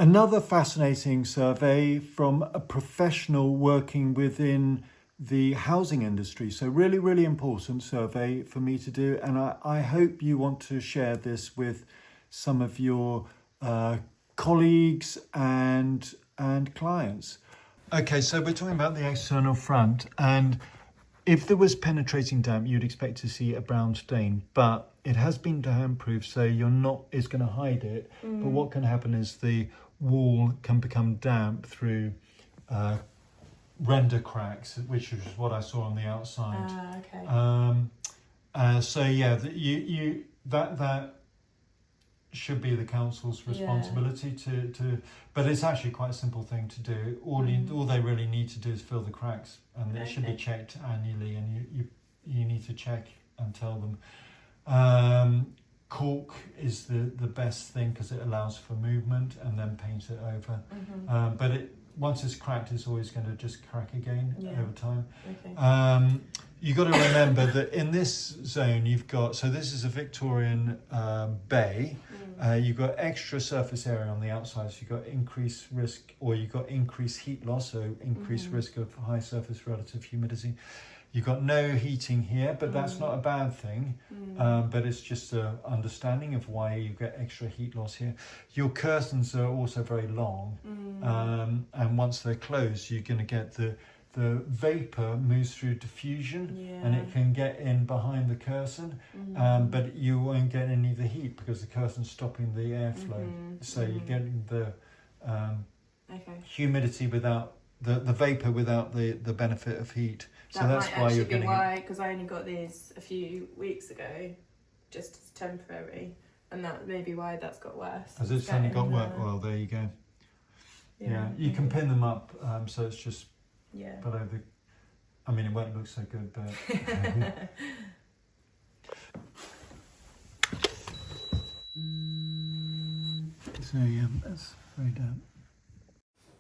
Another fascinating survey from a professional working within the housing industry. So really, really important survey for me to do. And I hope you want to share this with some of your colleagues and clients. Okay, so we're talking about the external front, and if there was penetrating damp, you'd expect to see a brown stain, but it has been damp-proof, so it's going to hide it. But what can happen is the wall can become damp through render cracks, which is what I saw on the outside. Okay. So yeah, that should be the council's responsibility to but it's actually quite a simple thing to do. All they really need to do is fill the cracks, and it should be checked annually, and you need to check and tell them. Caulk is the best thing because it allows for movement, and then paint it over. But once it's cracked, it's always going to just crack again over time. Okay. You've got to remember that in this zone you've got, so this is a Victorian bay. You've got extra surface area on the outside, so you've got increased risk, or you've got increased heat loss, so increased risk of high surface relative humidity. You've got no heating here, but that's not a bad thing. But it's just an understanding of why you get extra heat loss here. Your curtains are also very long, and once they're closed, you're going to get the vapor moves through diffusion, and it can get in behind the curtain, but you won't get any of the heat because the curtain's stopping the airflow. So you're getting the humidity without the vapor without the benefit of heat. So that's why you're getting. Because I only got these a few weeks ago, just as temporary, and that may be why that's got worse. Has it only got worse? Well, there you go. Yeah, you can pin them up, so it's just. Yeah. But I mean, it won't look so good, but. So yeah, that's very damp.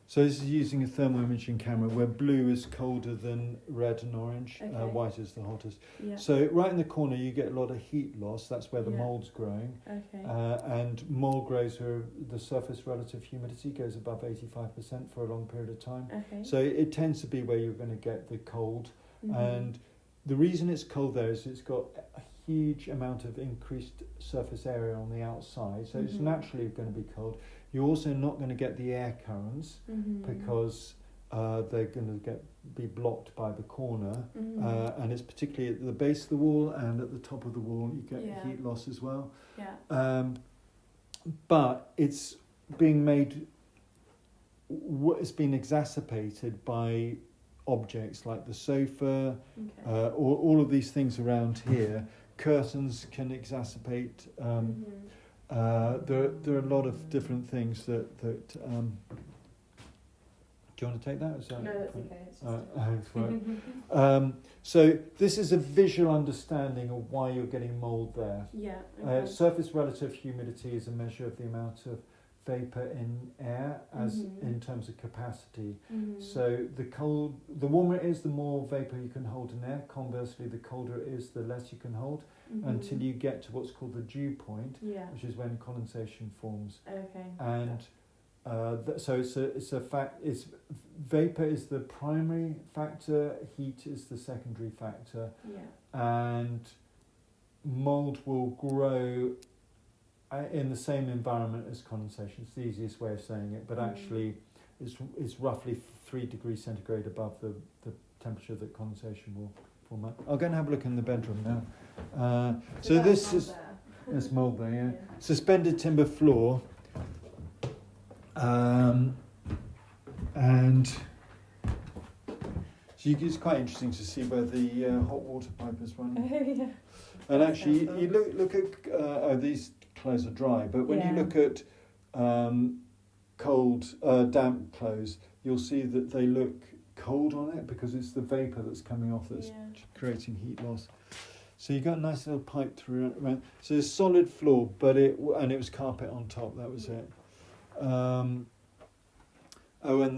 So this is using a thermal imaging camera where blue is colder than red and orange, white is the hottest. Yeah. So right in the corner you get a lot of heat loss, that's where the mould's growing. Okay. And mould grows where the surface relative humidity goes above 85% for a long period of time. Okay. So it tends to be where you're going to get the cold. And the reason it's cold there is it's got a huge amount of increased surface area on the outside, so it's naturally going to be cold. You're also not going to get the air currents because they're going to be blocked by the corner, and it's particularly at the base of the wall and at the top of the wall you get heat loss as well. But it's being made, it's been exacerbated by objects like the sofa, all of these things around here. Curtains can exacerbate. There are a lot of different things that do you want to take that? No, that's okay. So this is a visual understanding of why you're getting mould there. Surface relative humidity is a measure of the amount of vapor in air as in terms of capacity. So the warmer it is, the more vapor you can hold in air. Conversely, the colder it is, the less you can hold, until you get to what's called the dew point, which is when condensation forms. And so it's a fact. It's vapor is the primary factor, heat is the secondary factor, and mould will grow in the same environment as condensation. It's the easiest way of saying it, but actually it's roughly 3 degrees centigrade above the temperature that condensation will form up. I'll go and have a look in the bedroom now. So this is there's mould there, suspended timber floor, and so it's quite interesting to see where the hot water pipe is running. And actually, you look at these clothes are dry, but when you look at damp clothes, you'll see that they look cold on it because it's the vapor that's coming off that's creating heat loss. So you got a nice little pipe through around. So it's solid floor, but it was carpet on top. That was it. And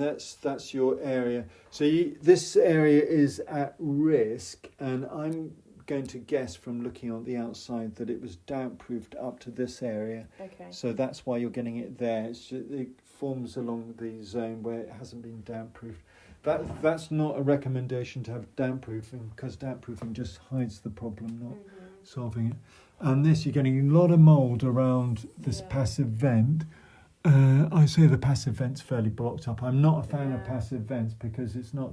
that's your area. So this area is at risk, and I'm going to guess from looking on the outside that it was damp proofed up to this area. Okay. So that's why you're getting it there. It forms along the zone where it hasn't been damp proofed. That's not a recommendation to have damp proofing, because damp proofing just hides the problem, not solving it. And this, you're getting a lot of mould around this passive vent. I say the passive vent's fairly blocked up. I'm not a fan of passive vents because it's not.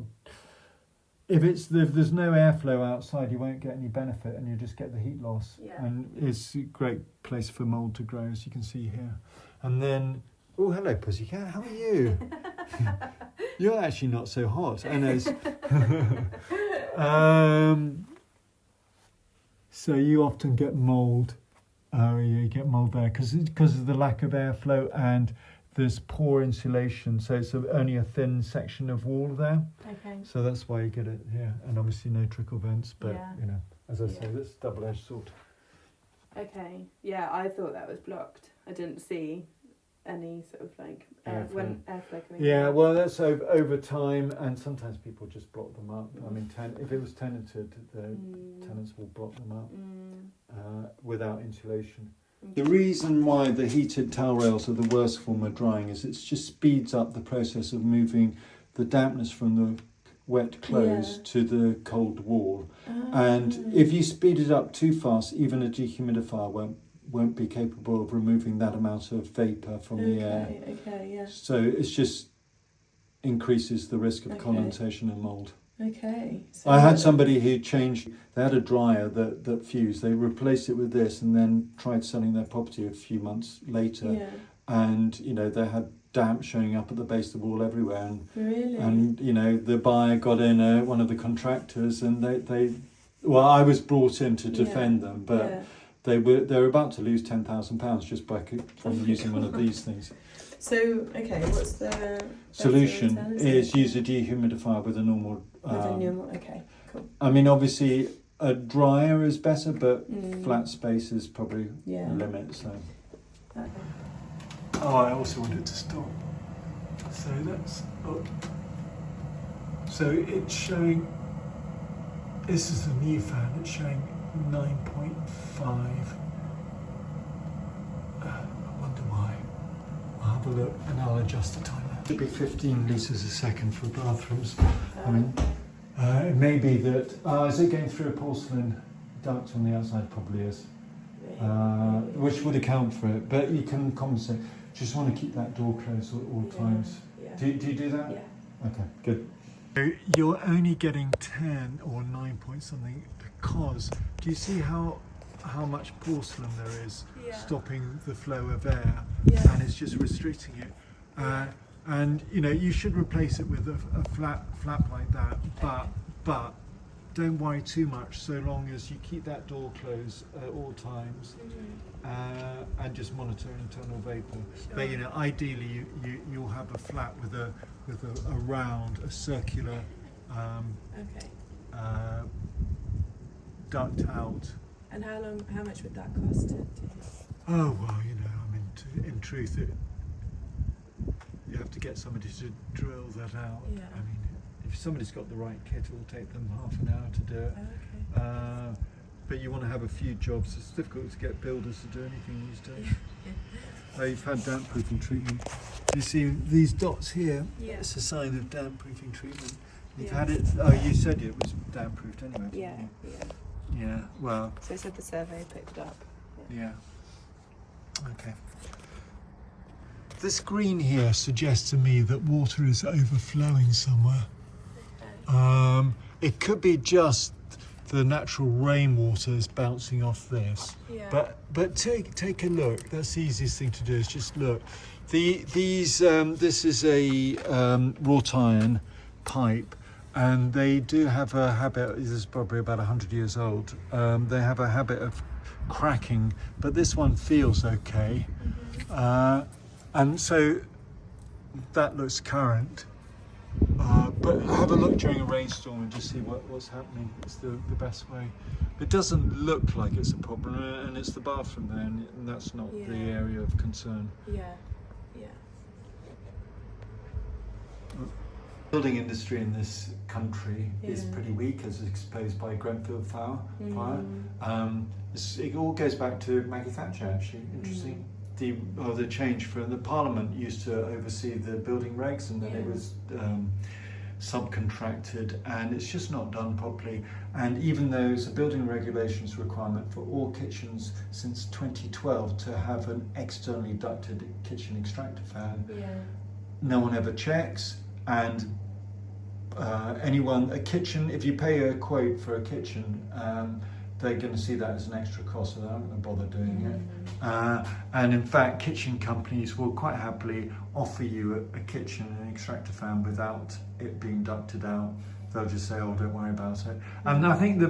If there's no airflow outside, you won't get any benefit, and you just get the heat loss. Yeah. And it's a great place for mould to grow, as you can see here. And then, oh, hello, pussycat. How are you? You're actually not so hot. I know. So you often get mould. You get mould there because of the lack of airflow, and there's poor insulation, so it's only a thin section of wall there. Okay. So that's why you get it here, and obviously no trickle vents, but as I say, that's double-edged sword. Okay. Yeah, I thought that was blocked. I didn't see any sort of like airflow coming. Yeah, well, that's over time, and sometimes people just block them up. I mean, if it was tenanted, the tenants will block them up without insulation. Okay. The reason why the heated towel rails are the worst form of drying is it just speeds up the process of moving the dampness from the wet clothes to the cold wall. And if you speed it up too fast, even a dehumidifier won't be capable of removing that amount of vapour from the air. So it's just increases the risk of condensation and mould. Okay. So I had somebody who they had a dryer that fused. They replaced it with this and then tried selling their property a few months later. Yeah. And, they had damp showing up at the base of the wall everywhere. And, really? And, the buyer got in, one of the contractors, and I was brought in to defend them, but they were about to lose £10,000 just from using one of these things. So, okay, what's the solution? Is use a dehumidifier with a normal. Okay, cool. I mean, obviously, a dryer is better, but flat space is probably a limit. So. Okay. Oh, I also want it to stop. So that's up. So it's showing. This is the new fan. It's showing 9.5. I wonder why. I'll have a look and I'll adjust the timer. It should be 15 litres a second for bathrooms. I mean, it may be that. Is it going through a porcelain duct on the outside? Probably is. Which would account for it, but you can compensate. Just want to keep that door closed at all times. Yeah. Do you do that? Yeah. Okay, good. So you're only getting 10 or 9 point something because do you see how much porcelain there is stopping the flow of air, and it's just restricting it. And you should replace it with a flap like that, but don't worry too much so long as you keep that door closed at all times, and just monitor internal vapor. Sure. But ideally you'll have a flap with a round, a circular duct out. And how much would that cost? Oh well, in truth, you have to get somebody to drill that out. Yeah. I mean, if somebody's got the right kit, it will take them half an hour to do it. Oh, okay. But you want to have a few jobs. It's difficult to get builders to do anything these days. You've had damp proofing treatment. You see these dots here? Yeah. It's a sign of damp proofing treatment. You've had it. Oh, you said it was damp proofed anyway. Yeah. Yeah. Well. So it said the survey picked up. Yeah. Okay. This green here suggests to me that water is overflowing somewhere. It could be just the natural rainwater is bouncing off this. Yeah. But take a look. That's the easiest thing to do is just look. This is a wrought iron pipe, and they do have a habit. This is probably about 100 years old. They have a habit of cracking, but this one feels okay. And so that looks current. But have a look during a rainstorm and just see what's happening. It's the best way. It doesn't look like it's a problem, and it's the bathroom there, and that's not the area of concern. building industry in this country is pretty weak, as exposed by Grenfell fire. It all goes back to Maggie Thatcher, actually. Interesting. The change from the Parliament used to oversee the building regs, and then it was subcontracted, and it's just not done properly. And even though it's a building regulations requirement for all kitchens since 2012 to have an externally ducted kitchen extractor fan, no one ever checks. And a kitchen, if you pay a quote for a kitchen, they're going to see that as an extra cost, so they're not going to bother doing it. And in fact, kitchen companies will quite happily offer you a kitchen and an extractor fan without it being ducted out. They'll just say, "Oh, don't worry about it." And I think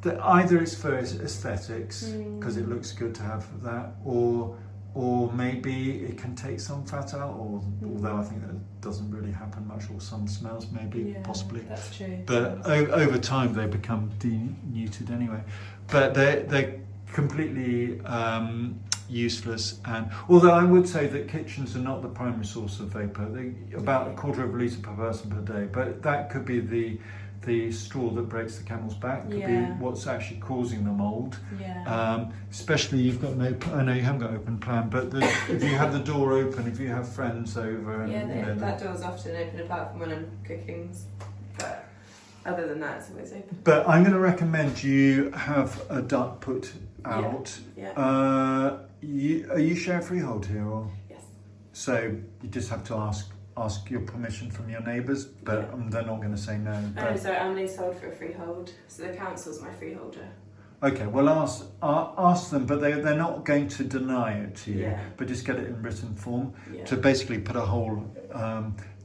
that either it's for aesthetics because it looks good to have that, or maybe it can take some fat out, although I think that doesn't really happen much, or some smells maybe, possibly. That's true. But over time they become denuded anyway. But they're completely useless. And although I would say that kitchens are not the primary source of vapour, about a quarter of a litre per person per day, but that could be the straw that breaks the camel's back, could be what's actually causing the mould. Especially you've got I know you haven't got open plan, but if you have the door open, if you have friends over, and that door's often open apart from when I'm cooking, but other than that it's always open. But I'm going to recommend you have a duct put out. Are you share freehold here, or? Yes. So you just have to ask your permission from your neighbours, but they're not going to say no. So I'm leasehold for a freehold, so the council's my freeholder. Okay, well ask them, but they're not going to deny it to you, but just get it in written form to basically put a hole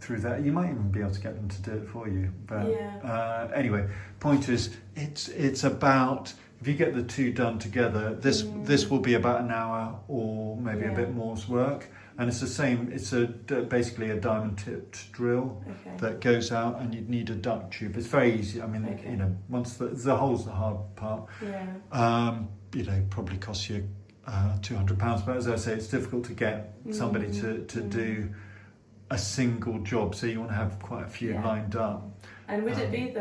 through that. You might even be able to get them to do it for you. But anyway, point is, it's about, if you get the two done together, this will be about an hour or maybe a bit more's work. And it's the same, it's basically a diamond tipped drill that goes out, and you'd need a duct tube. It's very easy. I mean, once the hole's the hard part, probably costs you £200. But as I say, it's difficult to get somebody to do a single job. So you want to have quite a few lined up. And would it be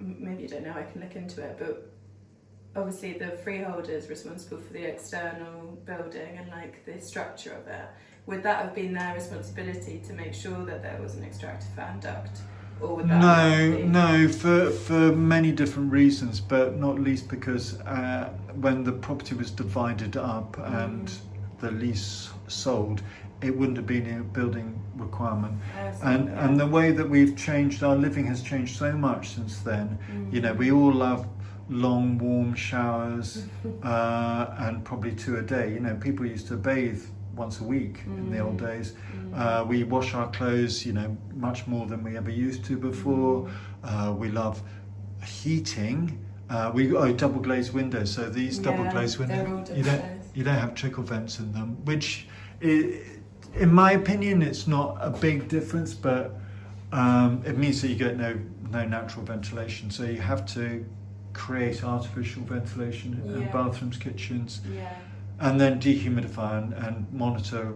maybe you don't know, I can look into it, but obviously the freeholder is responsible for the external building and like the structure of it. Would that have been their responsibility to make sure that there was an extractor fan duct? Or would that No, for many different reasons, but not least because when the property was divided up and the lease sold, it wouldn't have been a building requirement. And the way that we've changed, our living has changed so much since then. We all love long warm showers and probably 2 a day. People used to bathe once a week in the old days. We wash our clothes much more than we ever used to before. We love heating. We got double glazed windows, so these double glazed windows, you don't have trickle vents in them, which in my opinion it's not a big difference, but it means that you get no natural ventilation, so you have to create artificial ventilation in bathrooms, kitchens, and then dehumidify and monitor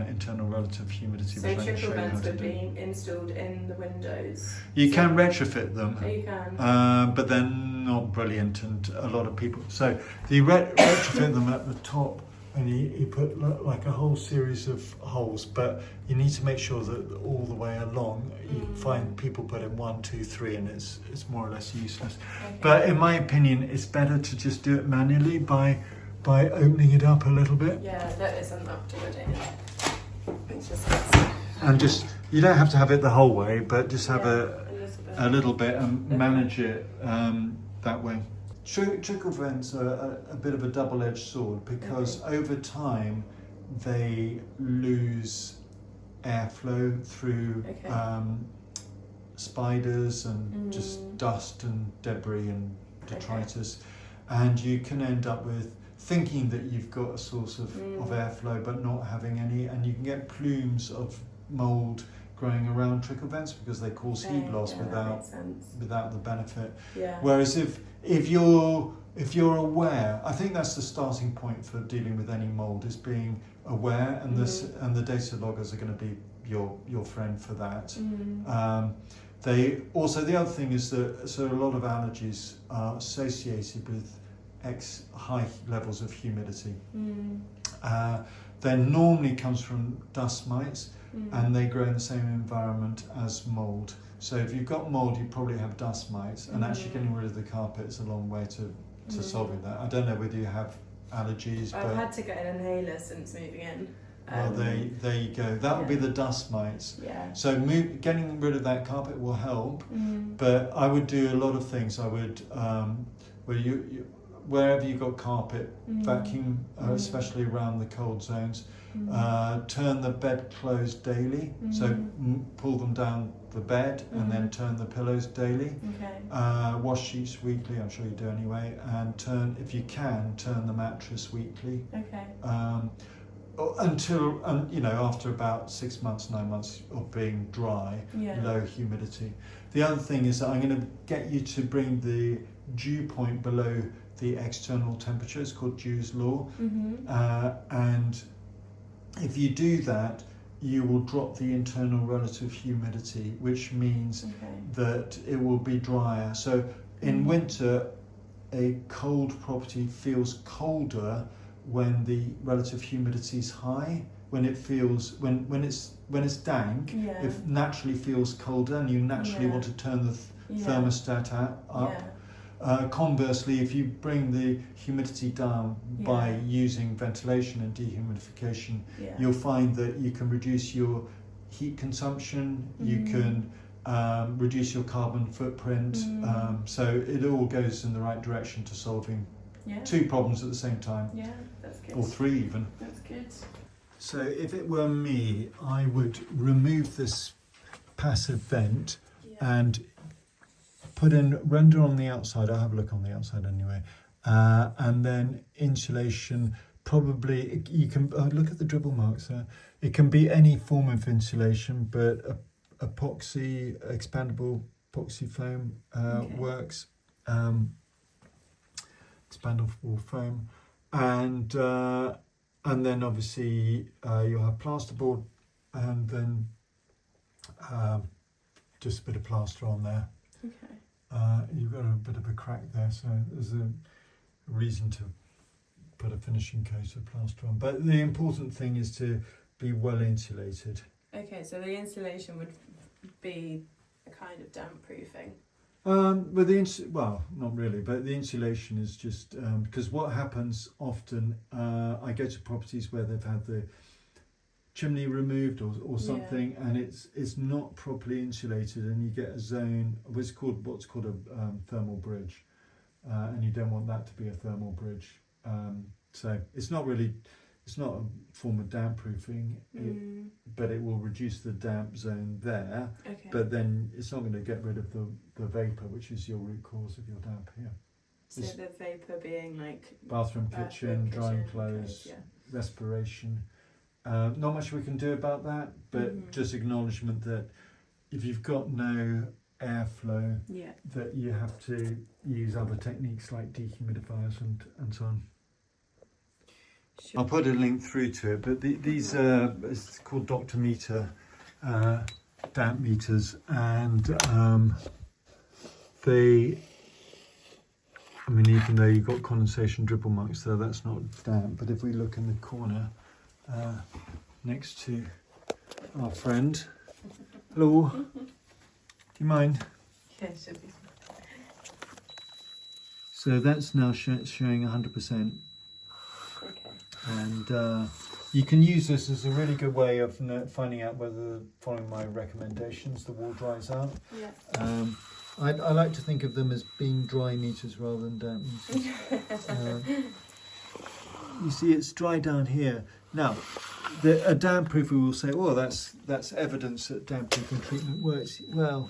internal relative humidity. So trickle vents would be installed in the windows? You can retrofit them. Oh, you can. But they're not brilliant, and a lot of people... So you retrofit them at the top, and you put like a whole series of holes, but you need to make sure that all the way along you find people put in 1, 2, 3, and it's more or less useless. But in my opinion, it's better to just do it manually by opening it up a little bit. Yeah, that is unlocked already. And just, you don't have to have it the whole way, but just have a little bit and manage it that way. Trickle vents are a bit of a double-edged sword because over time they lose airflow through spiders and just dust and debris and detritus, and you can end up with thinking that you've got a source of airflow but not having any, and you can get plumes of mould growing around trickle vents because they cause heat loss without the benefit. Whereas if you're if you're aware, I think that's the starting point for dealing with any mould, is being aware, and and the data loggers are going to be your friend for that. They also, the other thing is that a lot of allergies are associated with high levels of humidity. They normally comes from dust mites, and they grow in the same environment as mould. So if you've got mould, you probably have dust mites, and actually getting rid of the carpet is a long way to solving that. I don't know whether you have allergies. I've had to get an inhaler since moving in. Well, there you go. That would be the dust mites. Yeah. So getting rid of that carpet will help, but I would do a lot of things. I would, wherever you've got carpet, vacuum, especially around the cold zones. Turn the bed clothes daily, so pull them down the bed and then turn the pillows daily. Wash sheets weekly, I'm sure you do anyway, and if you can, turn the mattress weekly. Until, after about 6 months, 9 months of being dry, low humidity. The other thing is that I'm going to get you to bring the dew point below the external temperature. It's called Dew's law, and if you do that, you will drop the internal relative humidity, which means that it will be drier. So in winter, a cold property feels colder when the relative humidity is high. When it feels when it's dank, it naturally feels colder, and you naturally want to turn the thermostat up. Conversely, if you bring the humidity down by using ventilation and dehumidification, you'll find that you can reduce your heat consumption, you can reduce your carbon footprint, so it all goes in the right direction to solving two problems at the same time. Yeah, that's good. Or three even. That's good. So if it were me, I would remove this passive vent and put in render on the outside. I'll have a look on the outside anyway, and then insulation. Probably you can look at the dribble marks there. It can be any form of insulation, but epoxy, expandable epoxy foam works. Expandable foam, and then obviously you'll have plasterboard, and then just a bit of plaster on there. You've got a bit of a crack there, so there's a reason to put a finishing coat of plaster on. But the important thing is to be well insulated. Okay, so the insulation would be a kind of damp proofing. Well, not really, but the insulation is just because what happens often, I go to properties where they've had the chimney removed or something, and it's not properly insulated, and you get a zone what's called a thermal bridge, and you don't want that to be a thermal bridge. So it's not a form of damp proofing, but it will reduce the damp zone there. But then it's not going to get rid of the vapour, which is your root cause of your damp here. So the vapour being like bathroom, kitchen, drying clothes, respiration. Not much we can do about that, but just acknowledgement that if you've got no airflow, that you have to use other techniques like dehumidifiers and so on. Sure. I'll put a link through to it, but these it's called Dr. Meter damp meters, and even though you've got condensation dribble marks there, that's not damp. But if we look in the corner next to our friend, hello, do you mind? Yeah, it should be. So that's now showing 100%. And you can use this as a really good way of finding out whether, following my recommendations, the wall dries out. I like to think of them as being dry meters rather than damp meters. You see, it's dry down here. Now, a damp proofer will say, "Oh, that's evidence that damp proofing treatment works." Well,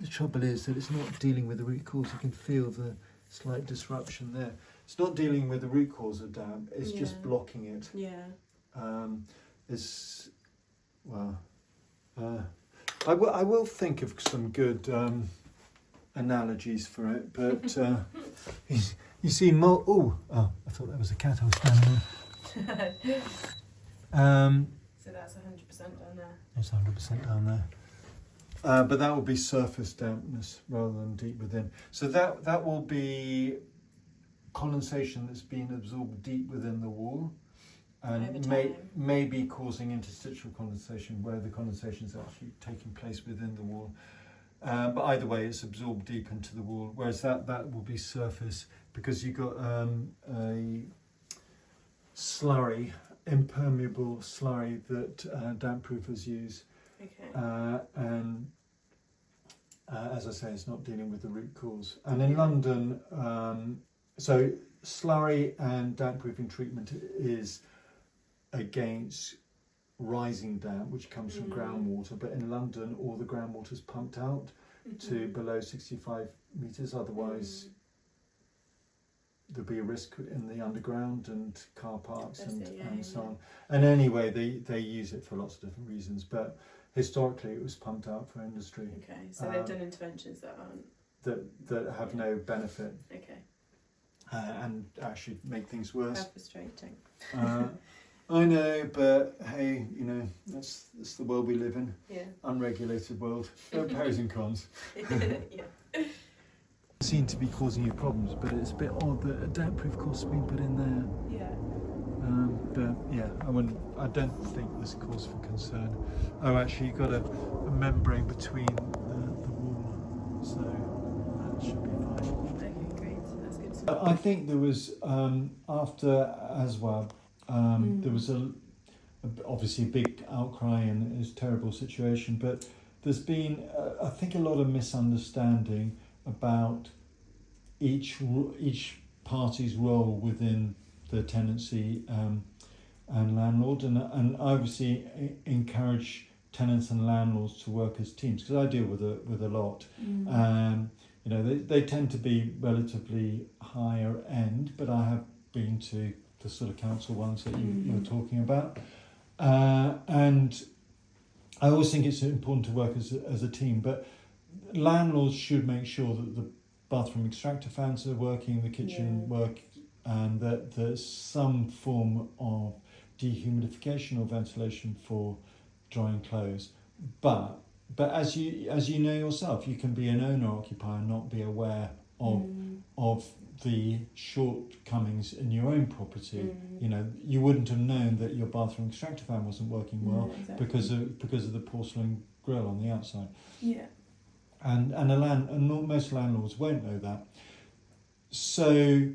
the trouble is that it's not dealing with the root cause. You can feel the slight disruption there. It's not dealing with the root cause of damp, it's just blocking it. I will think of some good analogies for it, but you see mold. Oh, I thought that was a cat I was standing on. So that's 100% down there. That's 100% down there. But that will be surface dampness rather than deep within. So that will be condensation that's been absorbed deep within the wall, and may be causing interstitial condensation where the condensation is actually taking place within the wall. But either way, it's absorbed deep into the wall, whereas that will be surface, because you've got a slurry, impermeable slurry that damp proofers use. Okay. And as I say, it's not dealing with the root cause. And in London, so slurry and damp proofing treatment is against rising damp, which comes from groundwater, but in London all the groundwater is pumped out to below 65 metres, otherwise there'll be a risk in the underground and car parks and so on. And anyway, they use it for lots of different reasons, but historically it was pumped out for industry. Okay, so they've done interventions that aren't... That have no benefit. Okay. And actually make things worse. How frustrating. I know, but hey, that's the world we live in. Yeah. Unregulated world. There are pros and cons. Yeah. Seem to be causing you problems, but it's a bit odd that a damp proof course has been put in there. Yeah. But yeah, I don't think there's cause for concern. Oh, actually, you've got a membrane between the wall, so that should be fine. Okay, great. That's good. I think there was after Aswab. There was obviously a big outcry and it was a terrible situation, but there's been I think a lot of misunderstanding about each party's role within the tenancy and landlord, and I obviously encourage tenants and landlords to work as teams, because I deal with a lot. They tend to be relatively higher end, but I have been to the sort of council ones that you're talking about, and I always think it's important to work as a team, but landlords should make sure that the bathroom extractor fans are working, the kitchen work, and that there's some form of dehumidification or ventilation for drying clothes. But as you know yourself, you can be an owner occupier and not be aware of the shortcomings in your own property. You wouldn't have known that your bathroom extractor fan wasn't working well because of the porcelain grill on the outside. Yeah. And most landlords won't know that. So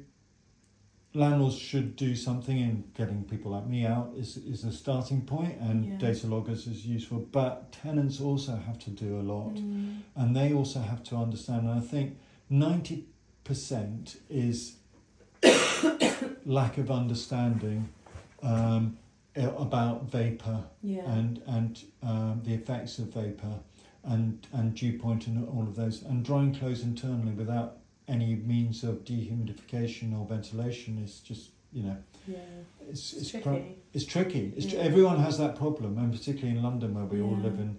landlords should do something, and getting people like me out is a starting point, and data loggers is useful. But tenants also have to do a lot, and they also have to understand. And I think 90% is lack of understanding about vapour and the effects of vapour and dew point and all of those, and drying clothes internally without any means of dehumidification or ventilation is just it's tricky. It's tricky. Everyone has that problem, and particularly in London where we all live in.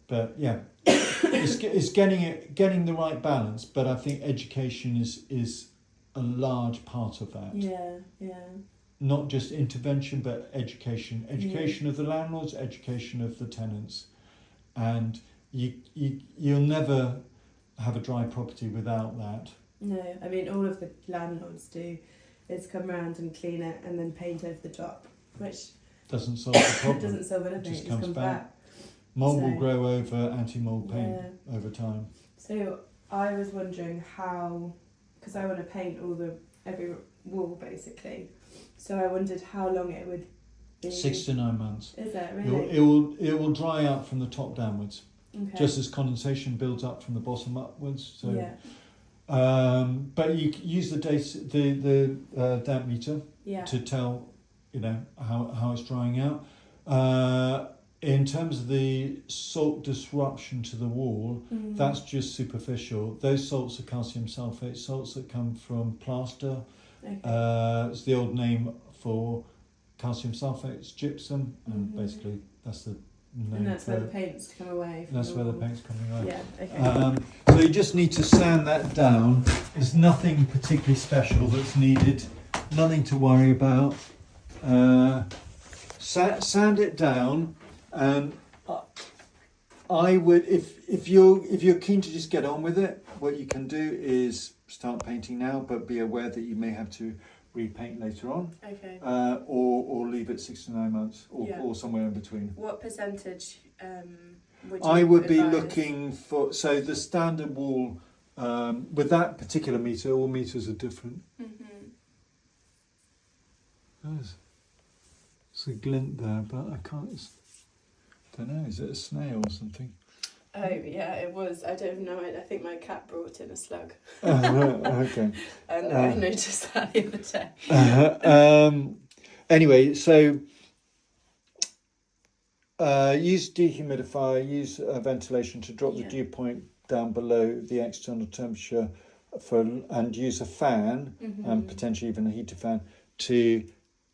But yeah, it's getting the right balance. But I think education is a large part of that. Yeah. Not just intervention, but education. Education of the landlords, education of the tenants, and you'll never have a dry property without that. No, I mean all of the landlords do is come around and clean it and then paint over the top, which doesn't solve the problem. Doesn't solve anything. It just comes back. Mould will grow over anti-mould paint over time. So I was wondering how, because I want to paint every wall basically. So I wondered how long it would be. 6 to 9 months. Is that really? It will dry out from the top downwards. Okay. Just as condensation builds up from the bottom upwards. So, but you use the damp meter to tell how it's drying out. In terms of the salt disruption to the wall, that's just superficial. Those salts are calcium sulfate salts that come from plaster. Okay. It's the old name for calcium sulfate. It's gypsum, and basically that's the And that's where the paint's come away. That's where the paint's coming away. Yeah, okay. So you just need to sand that down. There's nothing particularly special that's needed. Nothing to worry about. Sand it down, and I would, if you're keen to just get on with it, what you can do is start painting now, but be aware that you may have to repaint later on. Okay. Or leave it 6 to 9 months, or somewhere in between. What percentage would you I would be advise? looking for, so the standard wall, with that particular metre, all metres are different. There's a glint there, but I can't, don't know, is it a snail or something? Oh yeah, it was. I don't know. I think my cat brought in a slug. Oh, right, okay. And I noticed that the other day. Anyway, so use dehumidifier, use ventilation to drop the dew point down below the external temperature, and use a fan and potentially even a heater fan to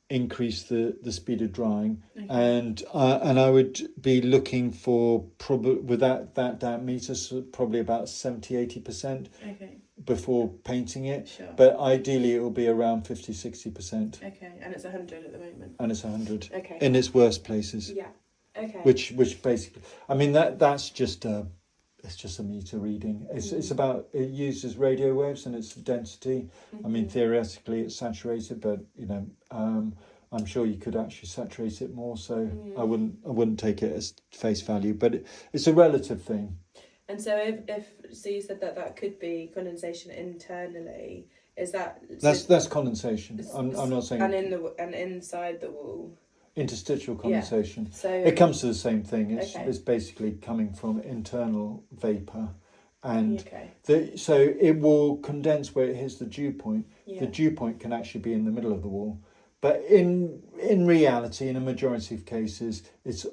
increase the speed of drying. Okay. And I would be looking for probably with that damp meter, so probably about 70-80% before painting it. Sure. But ideally it will be around 50-60%. Okay, and it's 100 at the moment. And it's 100. Okay. In its worst places. Yeah. Okay. Which basically, I mean that's just it's just a meter reading. It's about, it uses radio waves and its density. I mean, theoretically it's saturated, but I'm sure you could actually saturate it more. So I wouldn't take it as face value, but it's a relative thing. And so if you said that could be condensation internally, is that that's condensation? I'm not saying. And inside the wall. Interstitial condensation. Yeah. So it comes to the same thing. It's basically coming from internal vapour, and so it will condense where it hits the dew point. Yeah. The dew point can actually be in the middle of the wall, but in reality, in a majority of cases, it's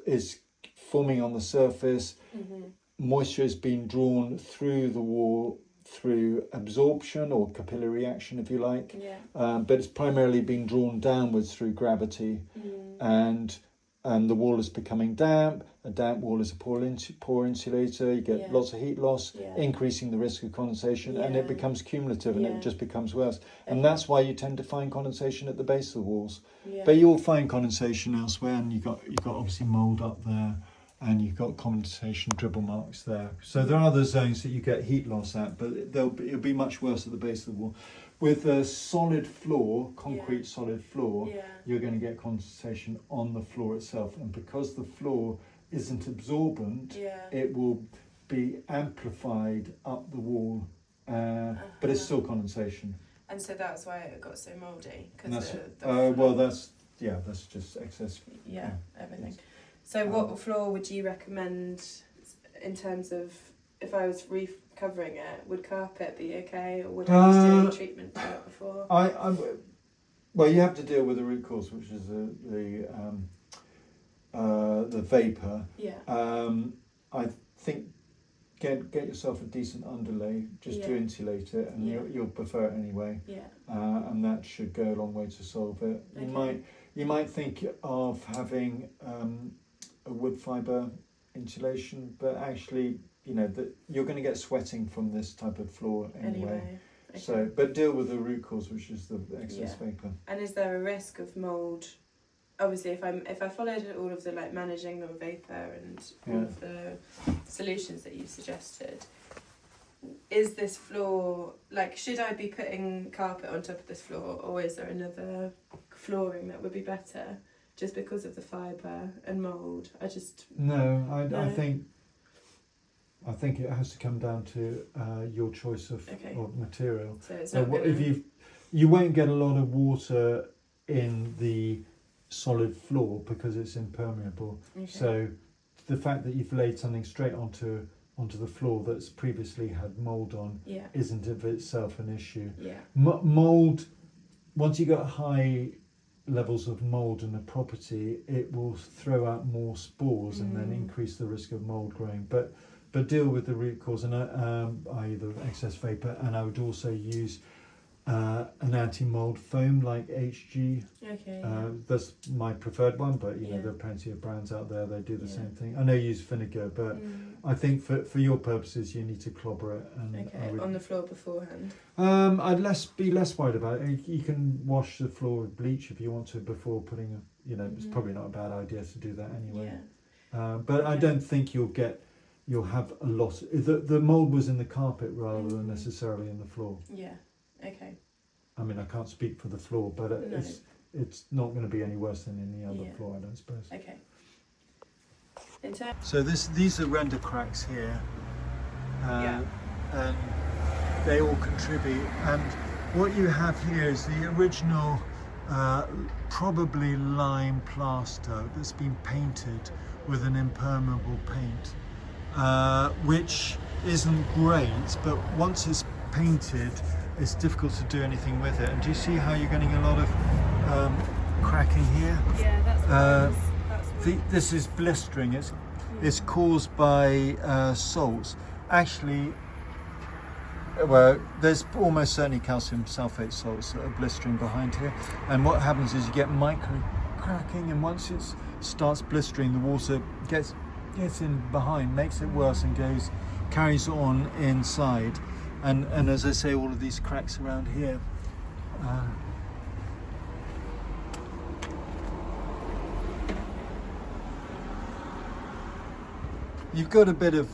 forming on the surface. Moisture is being drawn through the wall through absorption or capillary action, if you like, but it's primarily being drawn downwards through gravity, and the wall is becoming damp. A damp wall is a poor insulator. You get lots of heat loss, increasing the risk of condensation, and it becomes cumulative, and it just becomes worse. And that's why you tend to find condensation at the base of the walls. But you'll find condensation elsewhere, and you've got obviously mould up there, and you've got condensation dribble marks there. So there are other zones that you get heat loss at, but it'll be much worse at the base of the wall. With a solid floor, concrete solid floor, you're going to get condensation on the floor itself. And because the floor isn't absorbent, it will be amplified up the wall, but it's still condensation. And so that's why it got so mouldy. That's just excess. Everything. Yes. So what floor would you recommend in terms of, if I was recovering it, would carpet be okay, or would I need to do any treatment to it before? Well, you have to deal with the root cause, which is the vapour. I think get yourself a decent underlay just to insulate it, and you'll prefer it anyway. And that should go a long way to solve it. Okay. You might think of having a wood fibre insulation, but actually, you're going to get sweating from this type of floor anyway. Okay. So, but deal with the root cause, which is the excess vapour. And is there a risk of mould? Obviously, if I followed all of the managing the vapour and all of the solutions that you suggested, is this floor, should I be putting carpet on top of this floor, or is there another flooring that would be better? Just because of the fibre and mould, I think it has to come down to your choice of material. So it's not you won't get a lot of water in the solid floor because it's impermeable. Okay. So the fact that you've laid something straight onto the floor that's previously had mould on isn't of itself an issue. Mould, once you got high levels of mould in a property, it will throw out more spores and then increase the risk of mould growing. But deal with the root cause, and i.e. the excess vapour, and I would also use an anti-mold foam like HG. Okay. That's my preferred one, but you know there are plenty of brands out there that do the same thing. I know you use vinegar, but I think for your purposes you need to clobber it. And on the floor beforehand. I'd be less worried about it. You can wash the floor with bleach if you want to before putting. It's probably not a bad idea to do that anyway. Yeah. But I don't think you'll have a lot. The mold was in the carpet rather than necessarily in the floor. Yeah. Okay. I mean, I can't speak for the floor, but it's not going to be any worse than any other floor, I don't suppose. Okay. So these are render cracks here, and they all contribute. And what you have here is the original, probably lime plaster that's been painted with an impermeable paint, which isn't great, but once it's painted, it's difficult to do anything with it. And do you see how you're getting a lot of cracking here? Yeah, This is blistering. It's caused by salts. Actually, well, there's almost certainly calcium sulfate salts that are blistering behind here. And what happens is you get micro cracking, and once it starts blistering, the water gets in behind, makes it worse, and carries on inside. And as I say, all of these cracks around here. You've got a bit of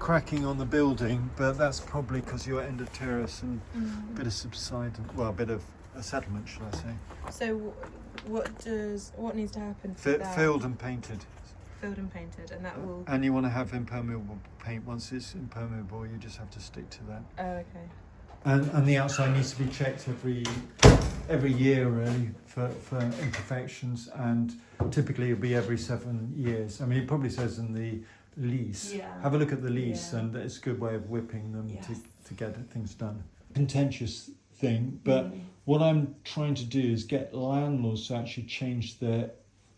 cracking on the building, but that's probably because you're end of terrace and a bit of subsidence, well, a bit of a settlement, shall I say. So what needs to happen for that? Filled and painted. Filled and painted, and that will... And you want to have impermeable paint. Once it's impermeable, you just have to stick to that. Oh, okay. And the outside needs to be checked every year, really, for imperfections, and typically it'll be every 7 years. I mean, it probably says in the lease. Yeah. Have a look at the lease, and it's a good way of whipping them to get things done. Contentious thing, but what I'm trying to do is get landlords to actually change their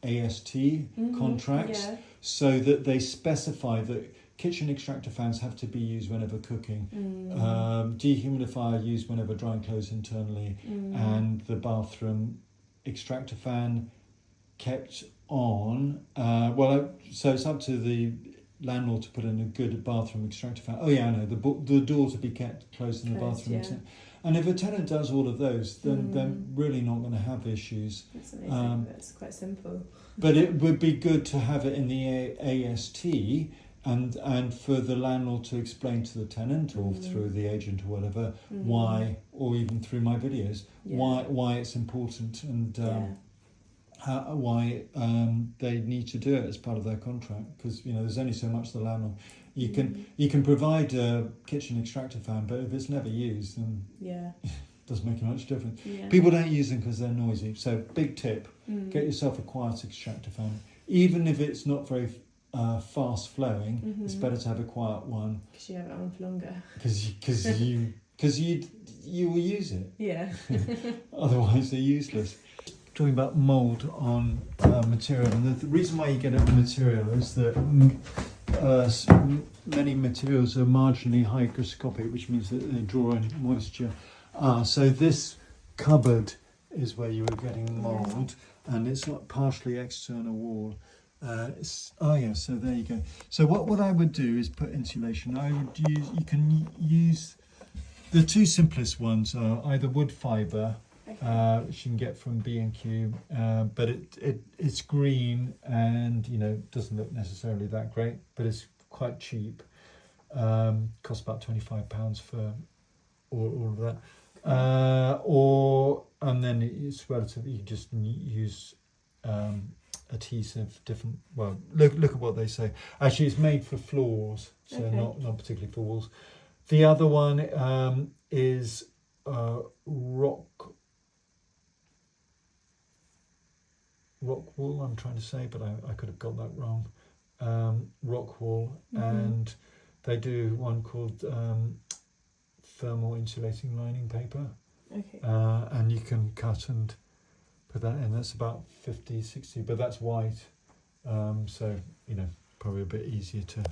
AST contracts so that they specify that kitchen extractor fans have to be used whenever cooking, dehumidifier used whenever drying clothes internally, and the bathroom extractor fan kept on. So it's up to the landlord to put in a good bathroom extractor fan. Oh yeah, I know, the door to be kept closed in the bathroom. Yeah. And if a tenant does all of those, then they're really not going to have issues. That's amazing. That's quite simple. But it would be good to have it in the AST, and for the landlord to explain to the tenant or through the agent or whatever why, or even through my videos, why it's important and why they need to do it as part of their contract. Because there's only so much the landlord. You can provide a kitchen extractor fan, but if it's never used, then it doesn't make much difference. People don't use them because they're noisy. So big tip, get yourself a quiet extractor fan. Even if it's not very fast flowing, it's better to have a quiet one. Because you have it on for longer. Because you will use it. Yeah. Otherwise they're useless. Talking about mould on material, and the reason why you get it on material is that many materials are marginally hygroscopic, which means that they draw in moisture. So this cupboard is where you were getting mould, and it's not partially external wall. So there you go. So what I would do is put insulation. You can use the two simplest ones are either wood fibre, which you can get from B&Q, but it's green and doesn't look necessarily that great, but it's quite cheap. Costs about £25 for all of that. And then it's relatively, you just use adhesive, different. Well, look at what they say. Actually, it's made for floors, so not particularly for walls. The other one is rock wool, I'm trying to say, but I could have got that wrong. Rock wool, and they do one called thermal insulating lining paper. And you can cut and put that in. That's about 50, 60, but that's white. So, probably a bit easier to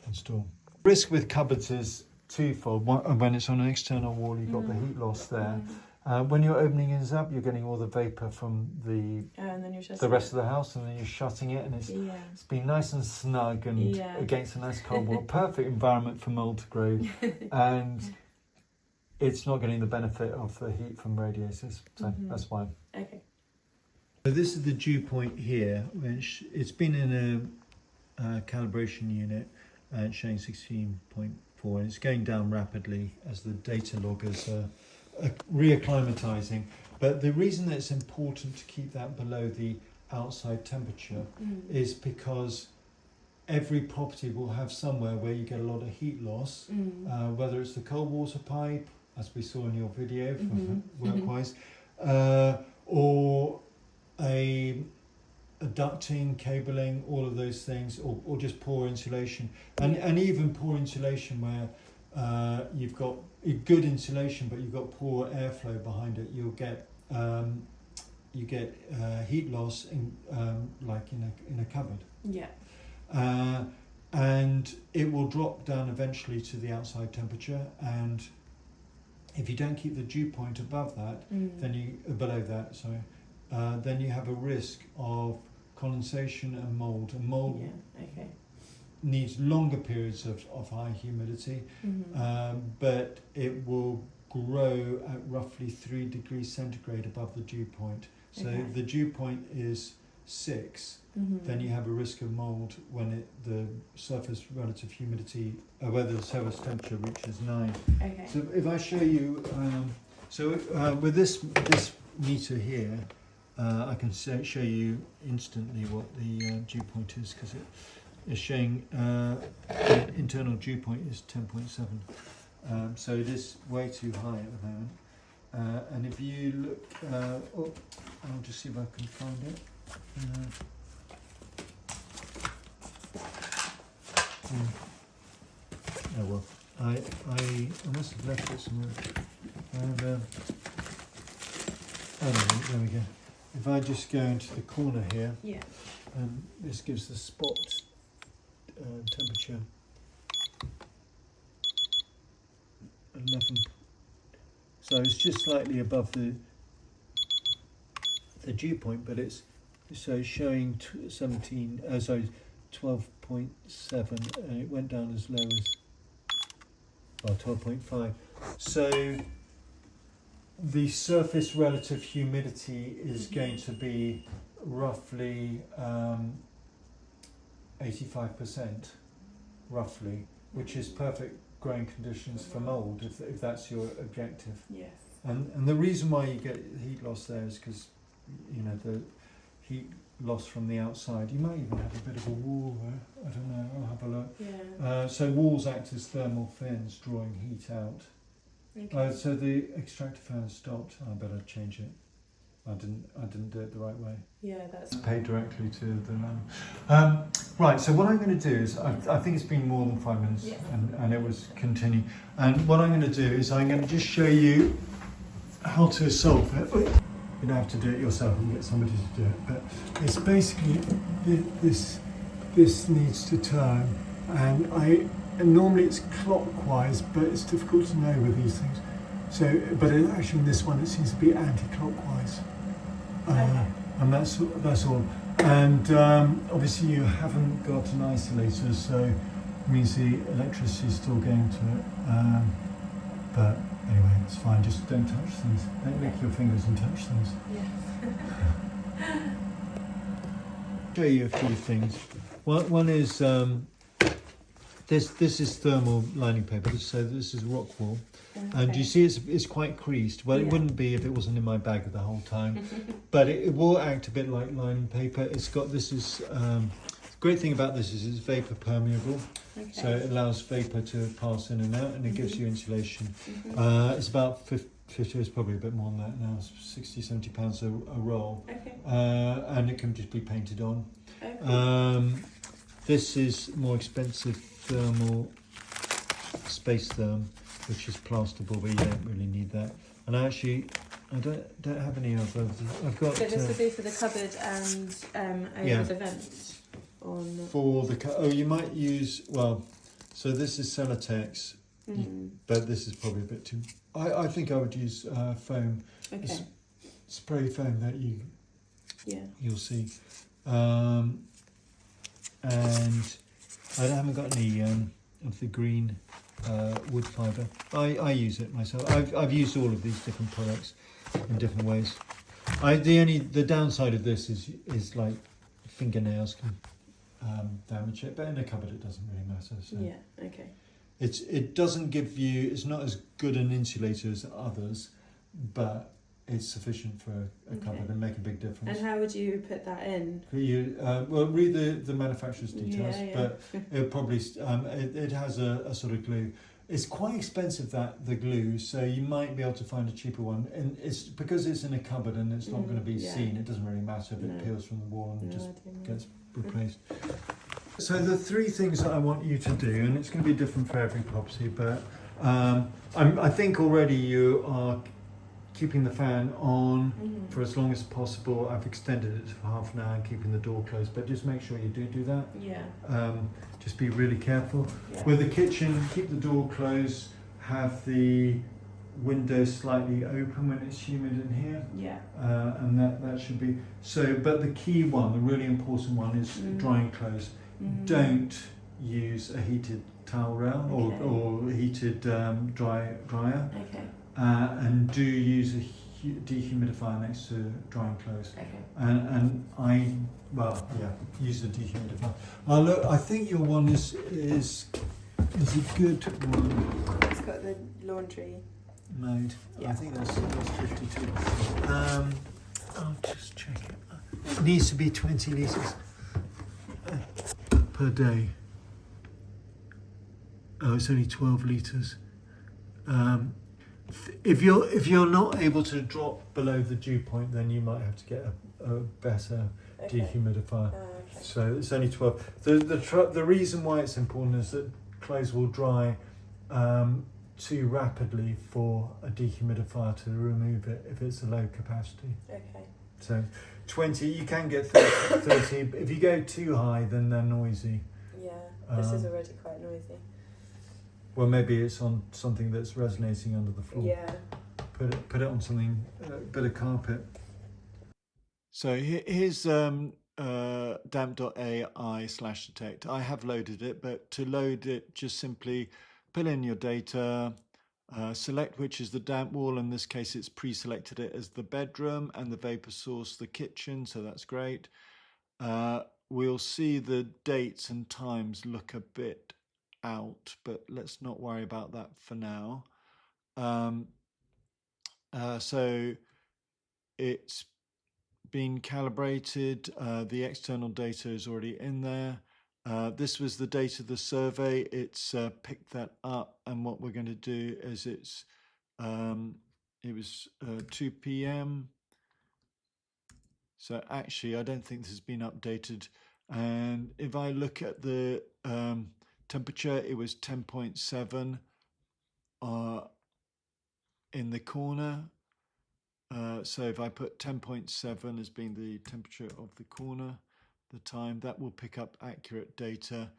install. Risk with cupboards is twofold. One, when it's on an external wall, you've got the heat loss there. When you're opening it up, you're getting all the vapour from the rest of the house, and then you're shutting it, and it's been nice and snug and against a nice cold wall. Perfect environment for mould to grow, and it's not getting the benefit of the heat from radiators, so that's why. Okay. So this is the dew point here, which it's been in a calibration unit, showing 16.4, and it's going down rapidly as the data loggers are reacclimatizing. But the reason that it's important to keep that below the outside temperature is because every property will have somewhere where you get a lot of heat loss, whether it's the cold water pipe, as we saw in your video from Workwise, or a ducting, cabling, all of those things, or just poor insulation, and even poor insulation where you've got good insulation but you've got poor airflow behind it. You'll get heat loss in like in a cupboard. And it will drop down eventually to the outside temperature, and if you don't keep the dew point above that, then then you have a risk of condensation and mould. And mould needs longer periods of high humidity, but it will grow at roughly 3 degrees centigrade above the dew point. So if the dew point is 6, then you have a risk of mould when the surface relative humidity, where the surface temperature reaches 9. So if I show you, with this meter here, I can show you instantly what the dew point is, because it is showing the internal dew point is 10.7. So it is way too high at the moment. And if you look, I'll just see if I can find it. Oh well, I must have left it somewhere. There we go. If I just go into the corner here, this gives the spot temperature 11. So it's just slightly above the dew point, but it's showing 12.7, and it went down as low as 12.5. So the surface relative humidity is going to be roughly 85%, roughly, which is perfect growing conditions for mould, if that's your objective. Yes. And the reason why you get heat loss there is because the heat loss from the outside. You might even have a bit of a wall there. I don't know. I'll have a look. Yeah. So walls act as thermal fins, drawing heat out. Okay. So the extractor fan stopped. I better change it. I didn't do it the right way. Yeah, that's paid directly to the landlord. Right. So what I'm going to do is, I think it's been more than 5 minutes, and it was continuing. And what I'm going to do is, I'm going to just show you how to solve it. You don't have to do it yourself. You can get somebody to do it. But it's basically this needs to turn, and normally it's clockwise, but it's difficult to know with these things. So, but actually in this one it seems to be anti-clockwise, and that's all. And obviously you haven't got an isolator, so it means the electricity is still going to it. But anyway, it's fine. Just don't touch things. Don't lick your fingers and touch things. Yes. Show you a few things. One is this is thermal lining paper. So this is rock wool, and you see it's quite creased. Well, it wouldn't be if it wasn't in my bag the whole time, but it will act a bit like lining paper. It's got the great thing about this is it's vapor permeable, so it allows vapor to pass in and out, and it gives you insulation. It's about 50, it's probably a bit more than that now, it's 60-70 pounds a roll, and it can just be painted on. This is more expensive thermal space therm, which is plasterboard, but you don't really need that. And I don't have any of those. I've got. So this would be for the cupboard and over the vent. For the you might use, so this is Celotex, but this is probably a bit too. I think I would use foam, spray foam that you'll see, and I haven't got any of the green wood fibre. I use it myself. I've used all of these different products in different ways. The downside of this is like fingernails can damage it, but in a cupboard it doesn't really matter. So. Yeah. Okay. It doesn't give you. It's not as good an insulator as others, but it's sufficient for a cupboard and make a big difference. And how would you put that in? You well, read the manufacturer's details, but it probably it has a sort of glue. It's quite expensive, the glue, so you might be able to find a cheaper one. And it's because it's in a cupboard and it's not going to be seen. It doesn't really matter if it peels from the wall and just gets replaced. So the three things that I want you to do, and it's going to be different for every property, but I think already you are keeping the fan on for as long as possible. I've extended it for half an hour and keeping the door closed, but just make sure you do that. Yeah. Just be really careful. Yeah. With the kitchen, keep the door closed, have the windows slightly open when it's humid in here. Yeah. And that should be, so, but the key one, the really important one is drying clothes. Don't use a heated towel rail or heated dryer. Okay. And do use a dehumidifier next to drying clothes. Okay. And use the dehumidifier. Look, I think your one is a good one. It's got the laundry mode. Yeah. I think that's 52. I'll just check it. It needs to be 20 litres per day. Oh, it's only 12 litres. If you're not able to drop below the dew point, then you might have to get a better dehumidifier. So it's only 12. The reason why it's important is that clothes will dry too rapidly for a dehumidifier to remove it if it's a low capacity. Okay. So 20, you can get 30. If you go too high, then they're noisy. Yeah, this is already quite noisy. Well, maybe it's on something that's resonating under the floor. Yeah. Put it on something, a bit of carpet. So here's damp.ai/detect. I have loaded it, but to load it, just simply fill in your data, select which is the damp wall. In this case, it's pre-selected it as the bedroom and the vapor source, the kitchen, so that's great. We'll see the dates and times look a bit out, but let's not worry about that for now. So it's been calibrated. The external data is already in there. This was the date of the survey. It's picked that up, and what we're going to do is it was 2 p.m. So actually, I don't think this has been updated. And if I look at the temperature, it was 10.7 in the corner. So if I put 10.7 as being the temperature of the corner, the time, that will pick up accurate data.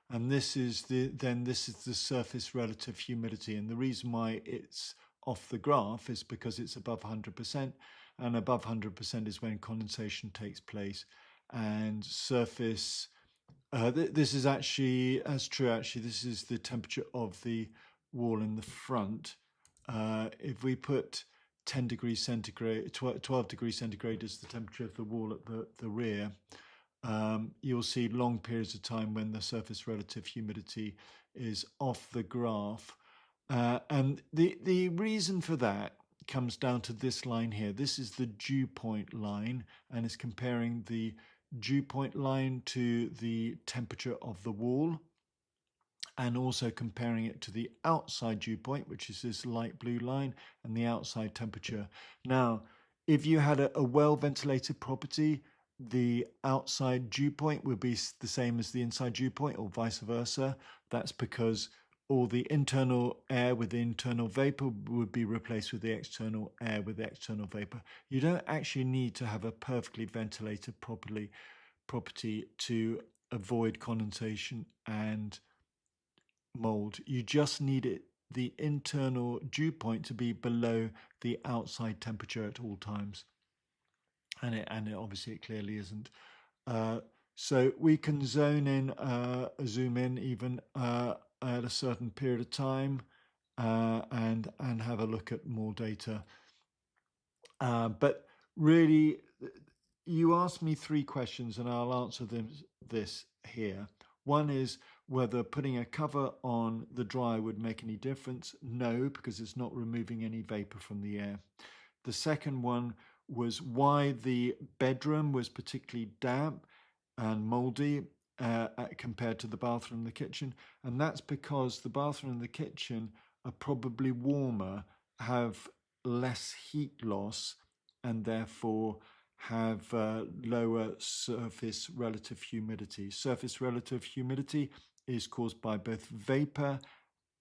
And this is the surface relative humidity. And the reason why it's off the graph is because it's above 100%, and above 100% is when condensation takes place. And surface, this is actually, as true actually, this is the temperature of the wall in the front. If we put 10 degrees centigrade, 12 degrees centigrade is the temperature of the wall at the rear, you'll see long periods of time when the surface relative humidity is off the graph. And the reason for that comes down to this line here. This is the dew point line, and it's comparing the dew point line to the temperature of the wall, and also comparing it to the outside dew point, which is this light blue line, and the outside temperature. Now, if you had a well-ventilated property, the outside dew point would be the same as the inside dew point, or vice versa. That's because all the internal air with the internal vapor would be replaced with the external air with the external vapor. You don't actually need to have a perfectly ventilated property to avoid condensation and mold. You just need it the internal dew point to be below the outside temperature at all times. And it obviously it clearly isn't. So we can zoom in even at a certain period of time and have a look at more data. But really, you asked me 3 questions and I'll answer this here. One is whether putting a cover on the dryer would make any difference. No, because it's not removing any vapor from the air. The second one was why the bedroom was particularly damp and mouldy compared to the bathroom and the kitchen. And that's because the bathroom and the kitchen are probably warmer, have less heat loss, and therefore have lower surface relative humidity. Surface relative humidity is caused by both vapor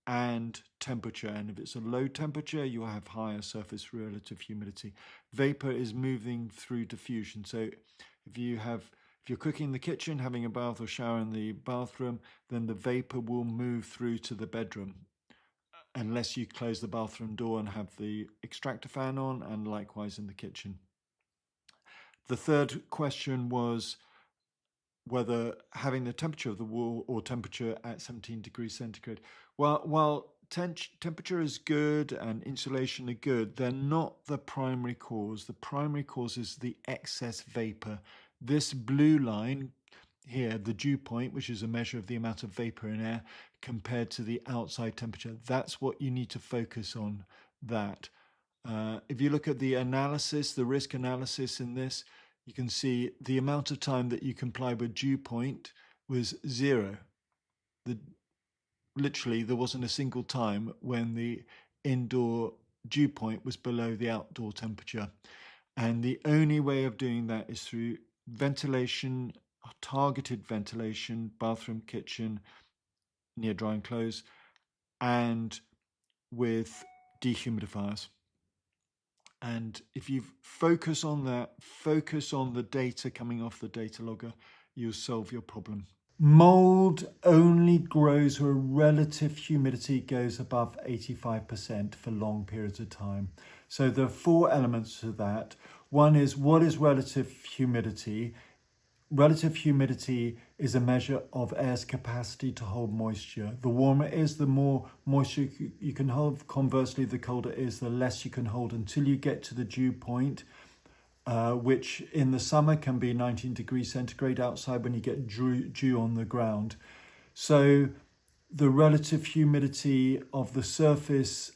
and temperature, and if it's a low temperature you'll have higher surface relative humidity. Vapor is moving through diffusion, so if you're cooking in the kitchen, having a bath or shower in the bathroom, then the vapor will move through to the bedroom unless you close the bathroom door and have the extractor fan on, and likewise in the kitchen. The third question was whether having the temperature of the wall or temperature at 17 degrees centigrade. While temperature is good and insulation are good, they're not the primary cause. The primary cause is the excess vapor. This blue line here, the dew point, which is a measure of the amount of vapor in air compared to the outside temperature, that's what you need to focus on. That if you look at the analysis, the risk analysis in this, you can see the amount of time that you comply with dew point was 0. Literally, there wasn't a single time when the indoor dew point was below the outdoor temperature. And the only way of doing that is through ventilation, targeted ventilation, bathroom, kitchen, near drying clothes, and with dehumidifiers. And if you focus on that, focus on the data coming off the data logger, you'll solve your problem. Mould only grows where relative humidity goes above 85% for long periods of time. So there are 4 elements to that. One is, what is relative humidity? Relative humidity is a measure of air's capacity to hold moisture. The warmer it is, the more moisture you can hold. Conversely, the colder it is, the less you can hold until you get to the dew point, which in the summer can be 19 degrees centigrade outside when you get dew on the ground. So the relative humidity of the surface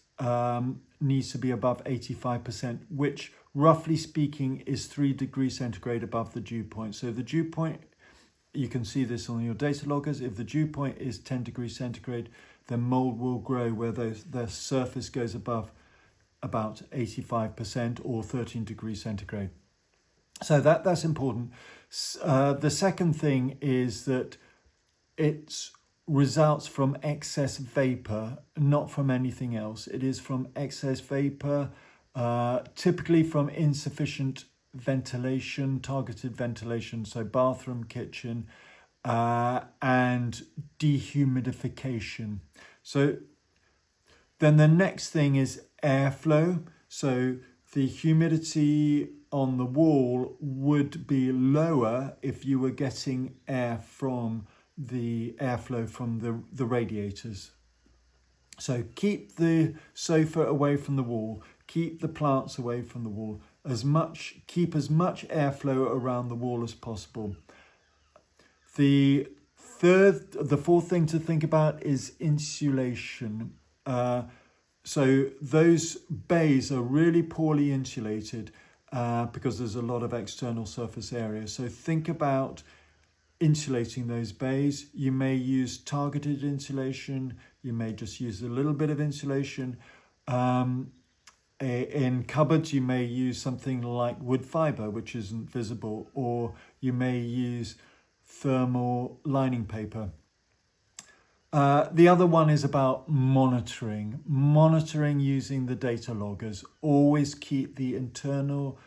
needs to be above 85%, which roughly speaking is 3 degrees centigrade above the dew point. So the dew point, you can see this on your data loggers, if the dew point is 10 degrees centigrade, then mould will grow where the surface goes above about 85% or 13 degrees centigrade. So that's important. The second thing is that it results from excess vapor, not from anything else. It is from excess vapor, typically from insufficient ventilation, targeted ventilation, so bathroom, kitchen, and dehumidification. So then the next thing is airflow. So the humidity on the wall would be lower if you were getting air from the airflow from the radiators. So keep the sofa away from the wall, keep the plants away from the wall, keep as much airflow around the wall as possible. The fourth thing to think about is insulation. So those bays are really poorly insulated because there's a lot of external surface area. So think about insulating those bays. You may use targeted insulation. You may just use a little bit of insulation. In cupboards, you may use something like wood fibre, which isn't visible, or you may use thermal lining paper. The other one is about monitoring. Monitoring using the data loggers. Always keep the internal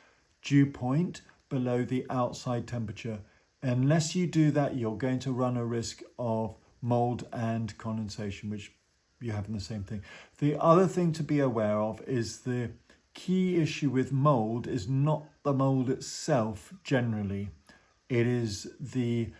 dew point below the outside temperature. Unless you do that, you're going to run a risk of mould and condensation, which you're having the same thing. The other thing to be aware of is the key issue with mould is not the mould itself generally. It is the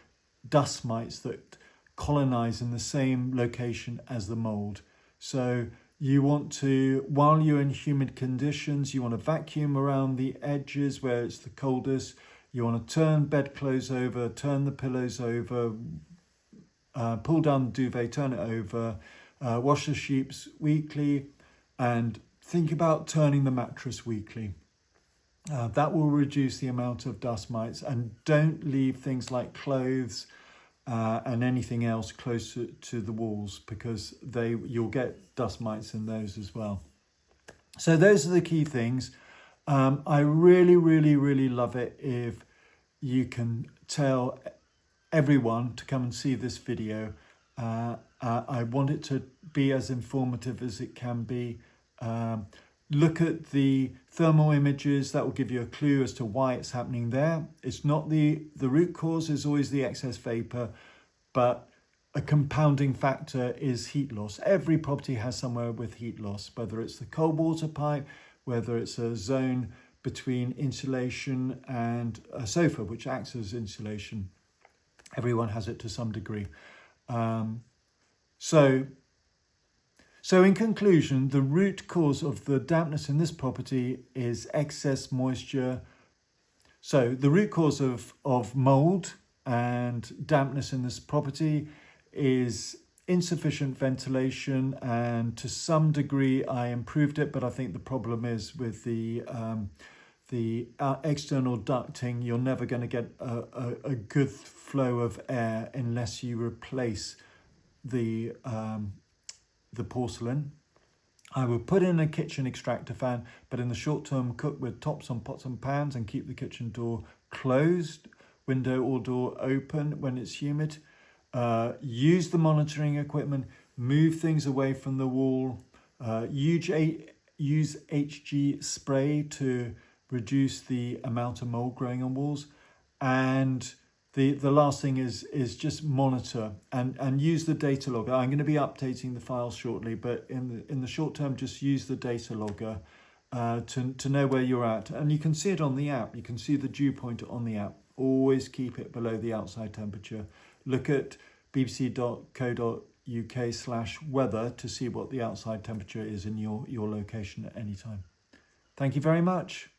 dust mites that colonize in the same location as the mould. So you want to, while you're in humid conditions, you want to vacuum around the edges where it's the coldest. You want to turn bedclothes over, turn the pillows over, pull down the duvet, turn it over, wash the sheets weekly, and think about turning the mattress weekly. That will reduce the amount of dust mites, and don't leave things like clothes and anything else close to the walls, because you'll get dust mites in those as well. So those are the key things. I really love it if you can tell everyone to come and see this video. I want it to be as informative as it can be. Look at the thermal images. That will give you a clue as to why it's happening there. It's not the root cause is always the excess vapor, but a compounding factor is heat loss. Every property has somewhere with heat loss, whether it's the cold water pipe, whether it's a zone between insulation and a sofa, which acts as insulation. Everyone has it to some degree. So in conclusion, the root cause of the dampness in this property is excess moisture. So the root cause of mould and dampness in this property is insufficient ventilation, and to some degree I improved it, but I think the problem is with the external ducting. You're never going to get a good flow of air unless you replace the porcelain. I will put in a kitchen extractor fan, but in the short term cook with tops on pots and pans and keep the kitchen door closed, window or door open when it's humid. Use the monitoring equipment, move things away from the wall, use HG spray to reduce the amount of mold growing on walls, and the last thing is just monitor and use the data logger. I'm going to be updating the files shortly, but in the short term, just use the data logger to know where you're at. And you can see it on the app. You can see the dew pointer on the app. Always keep it below the outside temperature. Look at bbc.co.uk/weather to see what the outside temperature is in your location at any time. Thank you very much.